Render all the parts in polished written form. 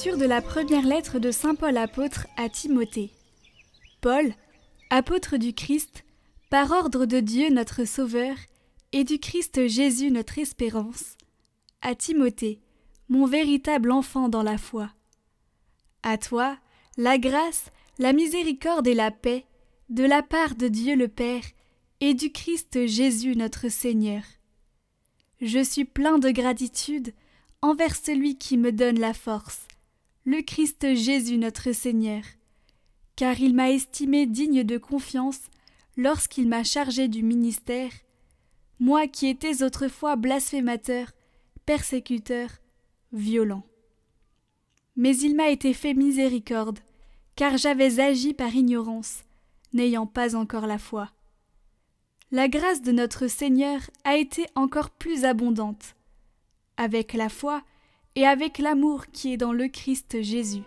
Lecture de la première lettre de saint Paul apôtre à Timothée. Paul, apôtre du Christ, par ordre de Dieu notre Sauveur, et du Christ Jésus notre espérance, à Timothée, mon véritable enfant dans la foi. À toi, la grâce, la miséricorde et la paix, de la part de Dieu le Père et du Christ Jésus notre Seigneur. Je suis plein de gratitude envers celui qui me donne la force, le Christ Jésus notre Seigneur, car il m'a estimé digne de confiance lorsqu'il m'a chargé du ministère, moi qui étais autrefois blasphémateur, persécuteur, violent. Mais il m'a été fait miséricorde, car j'avais agi par ignorance, n'ayant pas encore la foi. La grâce de notre Seigneur a été encore plus abondante, avec la foi et avec l'amour qui est dans le Christ Jésus.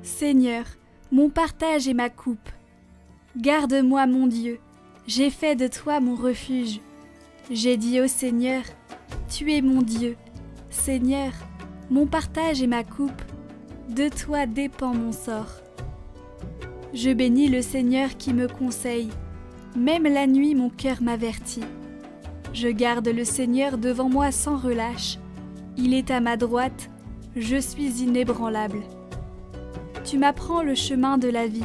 Seigneur, mon partage et ma coupe. Garde-moi, mon Dieu, j'ai fait de toi mon refuge. J'ai dit au Seigneur, tu es mon Dieu. Seigneur, mon partage et ma coupe, de toi dépend mon sort. Je bénis le Seigneur qui me conseille, même la nuit mon cœur m'avertit. Je garde le Seigneur devant moi sans relâche, il est à ma droite, je suis inébranlable. Tu m'apprends le chemin de la vie,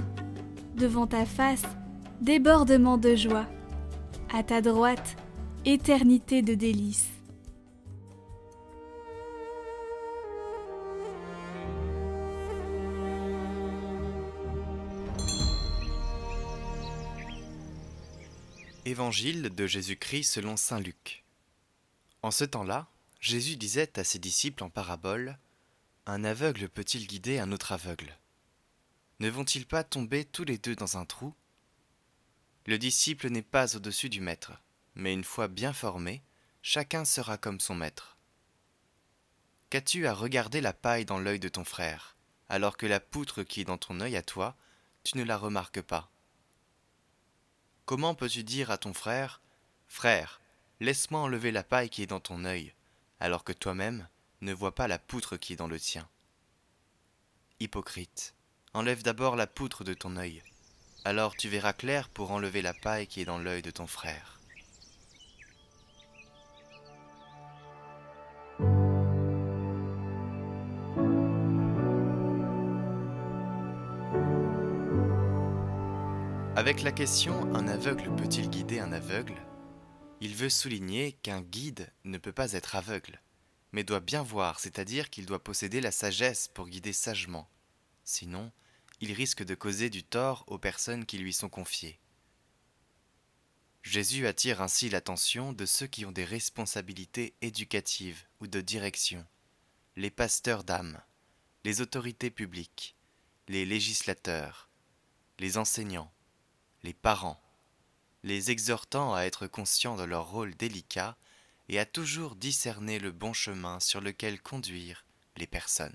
devant ta face, débordement de joie, à ta droite, éternité de délices. Évangile de Jésus-Christ selon saint Luc. En ce temps-là, Jésus disait à ses disciples en parabole : « Un aveugle peut-il guider un autre aveugle ? Ne vont-ils pas tomber tous les deux dans un trou ? Le disciple n'est pas au-dessus du maître, mais une fois bien formé, chacun sera comme son maître. Qu'as-tu à regarder la paille dans l'œil de ton frère, alors que la poutre qui est dans ton œil à toi, tu ne la remarques pas ? Comment peux-tu dire à ton frère : « Frère, laisse-moi enlever la paille qui est dans ton œil, alors que toi-même ne vois pas la poutre qui est dans le tien ? Hypocrite, enlève d'abord la poutre de ton œil, alors tu verras clair pour enlever la paille qui est dans l'œil de ton frère. » Avec la question « Un aveugle peut-il guider un aveugle ?», il veut souligner qu'un guide ne peut pas être aveugle, mais doit bien voir, c'est-à-dire qu'il doit posséder la sagesse pour guider sagement. Sinon, il risque de causer du tort aux personnes qui lui sont confiées. Jésus attire ainsi l'attention de ceux qui ont des responsabilités éducatives ou de direction, les pasteurs d'âme, les autorités publiques, les législateurs, les enseignants, les parents, les exhortant à être conscients de leur rôle délicat et à toujours discerner le bon chemin sur lequel conduire les personnes.